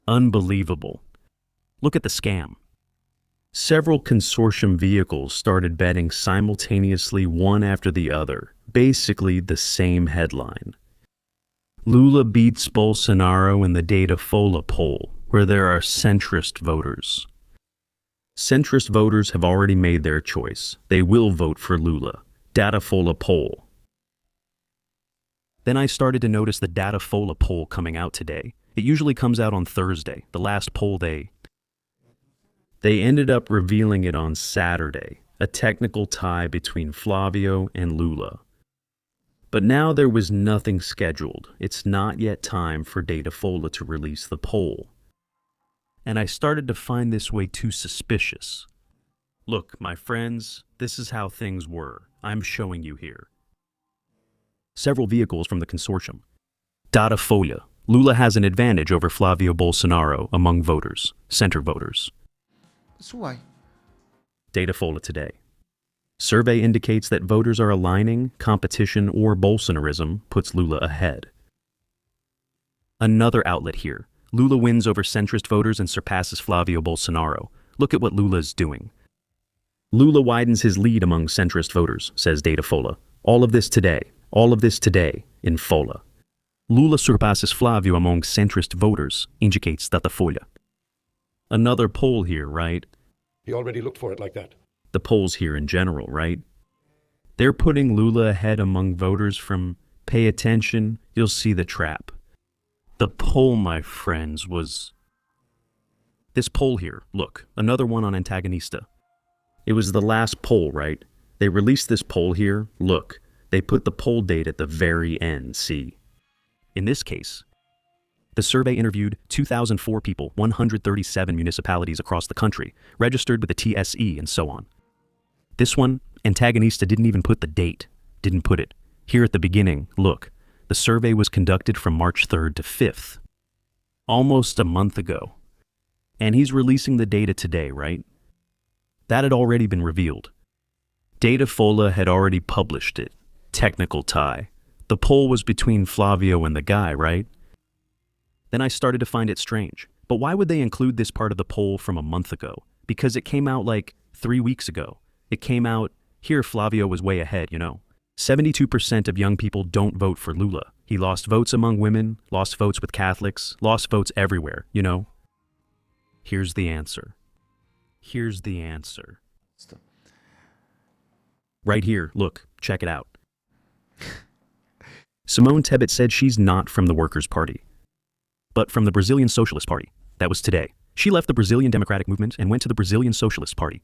Unbelievable. Look at the scam. Several consortium vehicles started betting simultaneously one after the other, basically the same headline. Lula beats Bolsonaro in the Datafolha poll, where there are centrist voters. Centrist voters have already made their choice. They will vote for Lula. Datafolha poll. Then I started to notice the Datafolha poll coming out today. It usually comes out on Thursday, the last poll day. They ended up revealing it on Saturday, a technical tie between Flavio and Lula. But now there was nothing scheduled. It's not yet time for Datafolha to release the poll. And I started to find this way too suspicious. Look, my friends, this is how things were. I'm showing you here. Several vehicles from the consortium. Datafolha. Lula has an advantage over Flavio Bolsonaro among voters, center voters. So why? Datafolha today. Survey indicates that voters are aligning, competition or Bolsonarism puts Lula ahead. Another outlet here. Lula wins over centrist voters and surpasses Flavio Bolsonaro. Look at what Lula is doing. Lula widens his lead among centrist voters, says Datafolha. All of this today in Folha. Lula surpasses Flavio among centrist voters, indicates Datafolha. Another poll here, right? He already looked for it like that. The polls here in general, right? They're putting Lula ahead among voters from pay attention, you'll see the trap. The poll, my friends, was... This poll here, look, another one on Antagonista. It was the last poll, right? They released this poll here, look. They put the poll date at the very end, see? In this case, the survey interviewed 2,004 people, 137 municipalities across the country, registered with the TSE and so on. This one, Antagonista didn't even put the date, didn't put it. Here at the beginning, look, the survey was conducted from March 3rd to 5th. Almost a month ago. And he's releasing the data today, right? That had already been revealed. Datafolha had already published it. Technical tie. The poll was between Flavio and the guy, right? Then I started to find it strange. But why would they include this part of the poll from a month ago? Because it came out like 3 weeks ago. It came out, here Flavio was way ahead, you know. 72% of young people don't vote for Lula. He lost votes among women, lost votes with Catholics, lost votes everywhere, you know. Here's the answer. Here's the answer. Right here, look, check it out. Simone Tebet said she's not from the Workers' Party, but from the Brazilian Socialist Party. That was today. She left the Brazilian Democratic Movement and went to the Brazilian Socialist Party.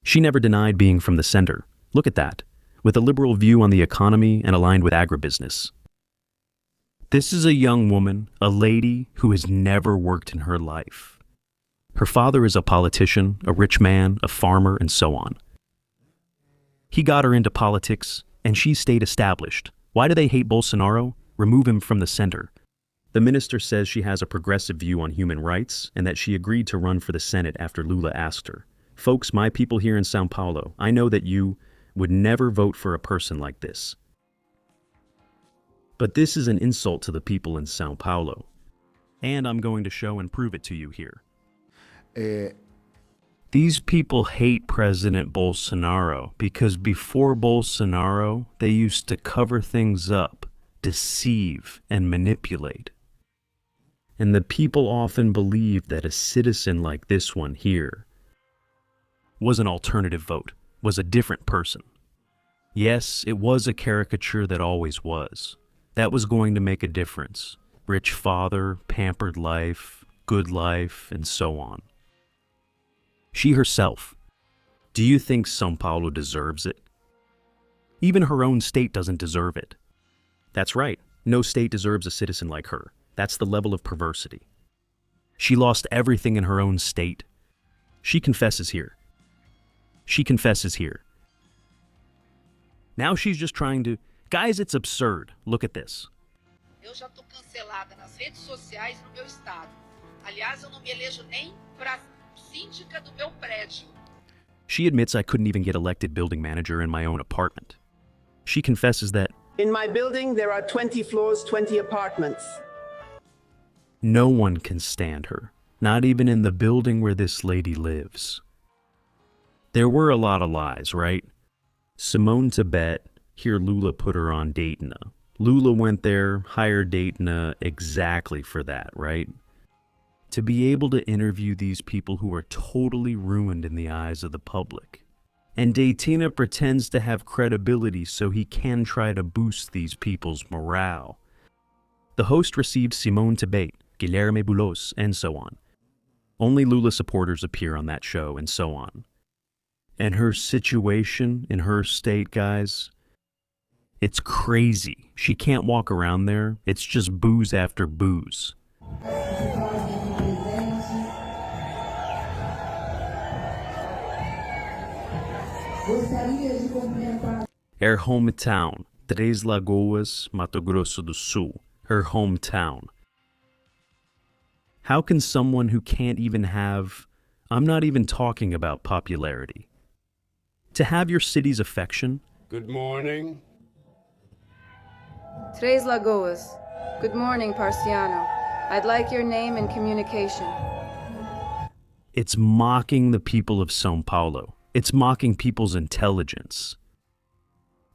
She never denied being from the center. Look at that, with a liberal view on the economy and aligned with agribusiness. This is a young woman, a lady who has never worked in her life. Her father is a politician, a rich man, a farmer, and so on. He got her into politics, and she stayed established. Why do they hate Bolsonaro? Remove him from the center. The minister says she has a progressive view on human rights and that she agreed to run for the Senate after Lula asked her. Folks, my people here in São Paulo, I know that you would never vote for a person like this. But this is an insult to the people in São Paulo. And I'm going to show and prove it to you here. These people hate President Bolsonaro because before Bolsonaro, they used to cover things up, deceive, and manipulate. And the people often believe that a citizen like this one here was an alternative vote, was a different person. Yes, it was a caricature that always was. That was going to make a difference. Rich father, pampered life, good life, and so on. She herself. Do you think São Paulo deserves it? Even her own state doesn't deserve it. That's right. No state deserves a citizen like her. That's the level of perversity. She lost everything in her own state. She confesses here. She confesses here. Now she's just trying to... Guys, it's absurd. Look at this. Eu já tô cancelada nas redes sociais no meu estado. Aliás, eu não me elejo nem para síndica do meu prédio. She admits I couldn't even get elected building manager in my own apartment. She confesses that in my building, there are 20 floors, 20 apartments. No one can stand her, not even in the building where this lady lives. There were a lot of lies, right? Simone Tebet, here Lula put her on Daytona. Lula went there, hired Daytona exactly for that, right? To be able to interview these people who are totally ruined in the eyes of the public. And Daytona pretends to have credibility so he can try to boost these people's morale. The host received Simone Tebet, Guilherme Boulos, and so on. Only Lula supporters appear on that show, and so on. And her situation in her state, guys, it's crazy. She can't walk around there. It's just booze after booze. Her hometown, Três Lagoas, Mato Grosso do Sul. Her hometown. How can someone who can't even have, I'm not even talking about popularity, to have your city's affection? Good morning. Três Lagoas. Good morning, Parciano. I'd like your name and communication. It's mocking the people of São Paulo. It's mocking people's intelligence.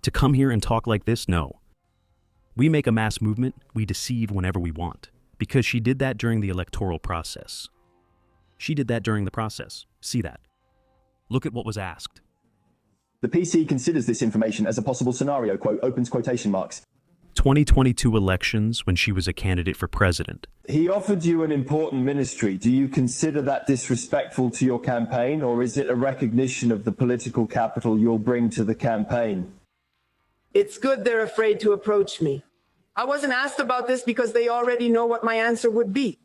To come here and talk like this, no. We make a mass movement, we deceive whenever we want. Because she did that during the electoral process. She did that during the process. See that. Look at what was asked. The PC considers this information as a possible scenario, quote, opens quotation marks. 2022 elections when she was a candidate for president. He offered you an important ministry. Do you consider that disrespectful to your campaign, or is it a recognition of the political capital you'll bring to the campaign? It's good they're afraid to approach me. I wasn't asked about this because they already know what my answer would be.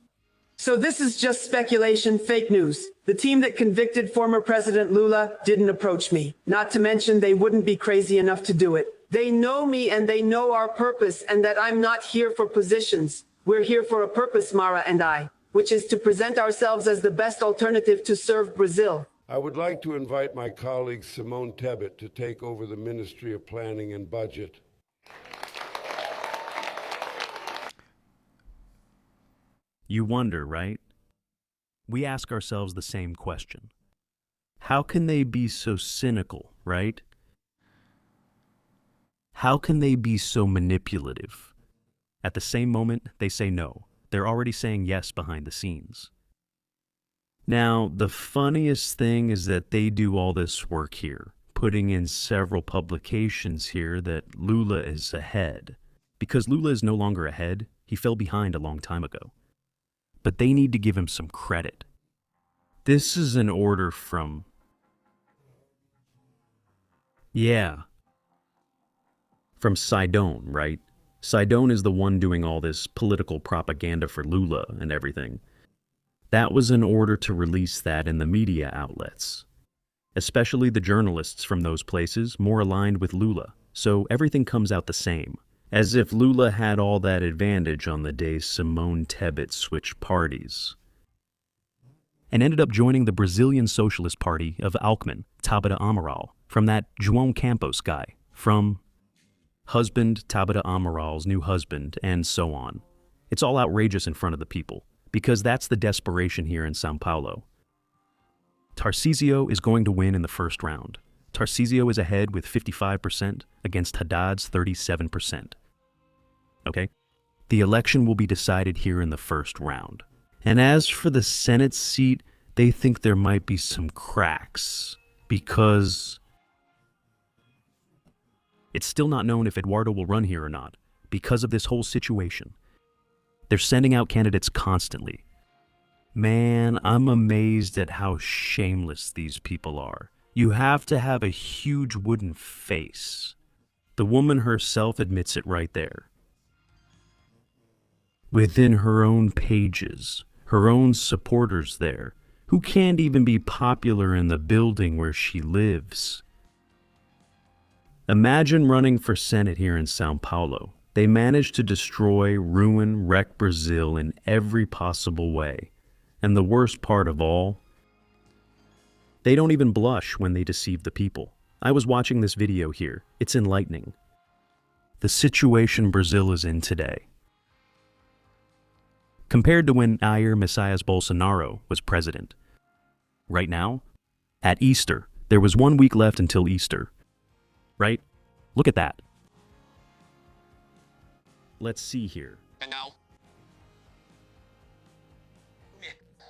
So this is just speculation, fake news. The team that convicted former President Lula didn't approach me. Not to mention they wouldn't be crazy enough to do it. They know me and they know our purpose and that I'm not here for positions. We're here for a purpose, Mara and I, which is to present ourselves as the best alternative to serve Brazil. I would like to invite my colleague Simone Tebet to take over the Ministry of Planning and Budget. You wonder, right? We ask ourselves the same question. How can they be so cynical, right? How can they be so manipulative? At the same moment, they say no. They're already saying yes behind the scenes. Now, the funniest thing is that they do all this work here, putting in several publications here that Lula is ahead. Because Lula is no longer ahead, he fell behind a long time ago. But they need to give him some credit. This is an order from... from Sidon, right? Sidon is the one doing all this political propaganda for Lula and everything. That was in order to release that in the media outlets. Especially the journalists from those places, more aligned with Lula. So everything comes out the same. As if Lula had all that advantage on the day Simone Tebet switched parties. And ended up joining the Brazilian Socialist Party of Alckmin, Tabata Amaral, from that João Campos guy, from husband Tabata Amaral's new husband, and so on. It's all outrageous in front of the people, because that's the desperation here in São Paulo. Tarcísio is going to win in the first round. Tarcísio is ahead with 55% against Haddad's 37%. Okay? The election will be decided here in the first round. And as for the Senate seat, they think there might be some cracks, because it's still not known if Eduardo will run here or not, because of this whole situation. They're sending out candidates constantly. Man, I'm amazed at how shameless these people are. You have to have a huge wooden face. The woman herself admits it right there. Within her own pages, her own supporters there, who can't even be popular in the building where she lives. Imagine running for Senate here in São Paulo. They managed to destroy, ruin, wreck Brazil in every possible way. And the worst part of all, they don't even blush when they deceive the people. I was watching this video here. It's enlightening. The situation Brazil is in today. compared to when Jair Messias Bolsonaro was president. Right now, at Easter, there was 1 week left until Easter. Right? Look at that. Let's see here. And now,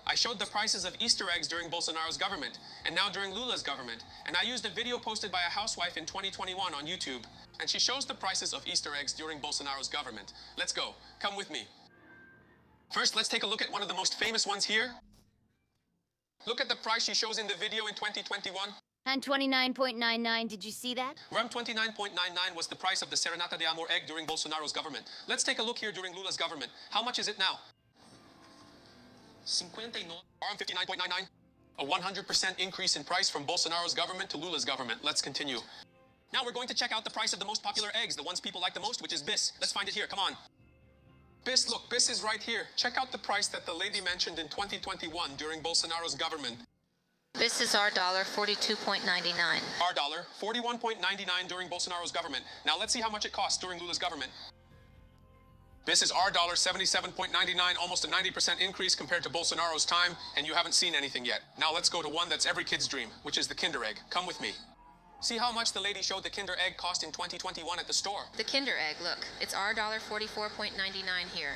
I showed the prices of Easter eggs during Bolsonaro's government, and now during Lula's government. And I used a video posted by a housewife in 2021 on YouTube, and she shows the prices of Easter eggs during Bolsonaro's government. Let's go. Come with me. First, let's take a look at one of the most famous ones here. Look at the price she shows in the video in 2021. And 29.99, did you see that? Around 29.99 was the price of the Serenata de Amor egg during Bolsonaro's government. Let's take a look here during Lula's government. How much is it now? 59. Around 59.99. A 100% increase in price from Bolsonaro's government to Lula's government. Let's continue. Now we're going to check out the price of the most popular eggs, the ones people like the most, which is bis. Let's find it here, come on. Bis, look, bis is right here. Check out the price that the lady mentioned in 2021 during Bolsonaro's government. This is our dollar, 42.99. Our dollar, 41.99 during Bolsonaro's government. Now let's see how much it costs during Lula's government. This is our dollar, 77.99, almost a 90% increase compared to Bolsonaro's time, and you haven't seen anything yet. Now let's go to one that's every kid's dream, which is the Kinder Egg. Come with me. See how much the lady showed the Kinder Egg cost in 2021 at the store. The Kinder Egg, look, it's our dollar, 44.99 here.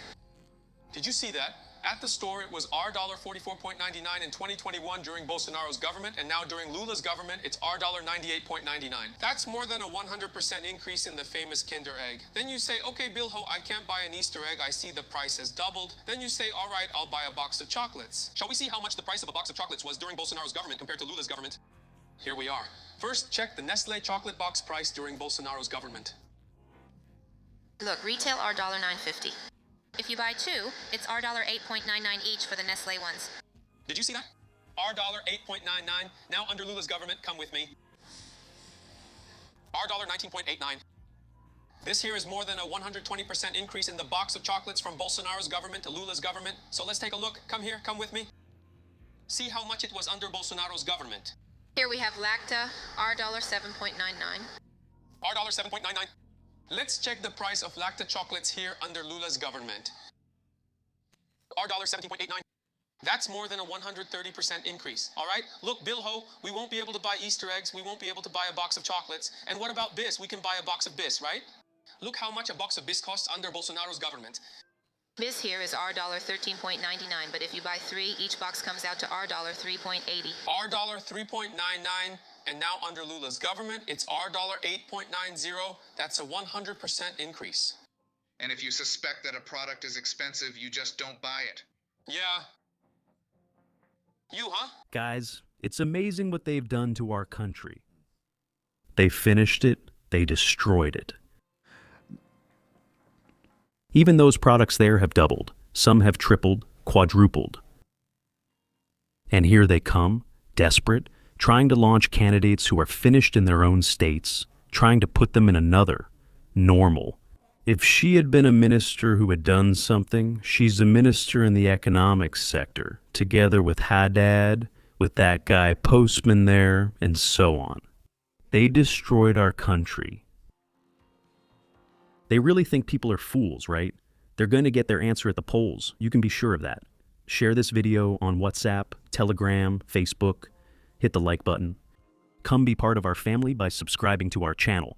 Did you see that? At the store, it was our dollar, 44.99 in 2021 during Bolsonaro's government, and now during Lula's government, it's our dollar, 98.99. That's more than a 100% increase in the famous Kinder Egg. Then you say, okay, Bilho, I can't buy an Easter egg. I see the price has doubled. Then you say, all right, I'll buy a box of chocolates. Shall we see how much the price of a box of chocolates was during Bolsonaro's government compared to Lula's government? Here we are. First, check the Nestle chocolate box price during Bolsonaro's government. Look, retail our dollar, 9.50. If you buy two, it's our dollar, 8.99 each for the Nestle ones. Did you see that? Our dollar, 8.99. Now under Lula's government, come with me. Our dollar, 19.89. This here is more than a 120% increase in the box of chocolates from Bolsonaro's government to Lula's government. So let's take a look. Come here, come with me. See how much it was under Bolsonaro's government. Here we have Lacta, our dollar, 7.99. Our dollar, 7.99. Let's check the price of Lacta chocolates here under Lula's government. Our dollar, 17.89. That's more than a 130% increase. All right? Look, Bilho, we won't be able to buy Easter eggs. We won't be able to buy a box of chocolates. And what about bis? We can buy a box of bis, right? Look how much a box of bis costs under Bolsonaro's government. Bis here is our dollar, 13.99, but if you buy three, each box comes out to our dollar, 3.80. Our dollar, 3.99. And now under Lula's government, it's our dollar, 8.90. That's a 100% increase. And if you suspect that a product is expensive, you just don't buy it. Yeah. You, huh? Guys, it's amazing what they've done to our country. They finished it, they destroyed it. Even those products there have doubled. Some have tripled, quadrupled. And here they come, desperate, trying to launch candidates who are finished in their own states, trying to put them in another, normal. If she had been a minister who had done something, she's a minister in the economics sector, together with Haddad, with that guy Postman there, and so on. They destroyed our country. They really think people are fools, right? They're going to get their answer at the polls. You can be sure of that. Share this video on WhatsApp, Telegram, Facebook. Hit the like button. Come be part of our family by subscribing to our channel.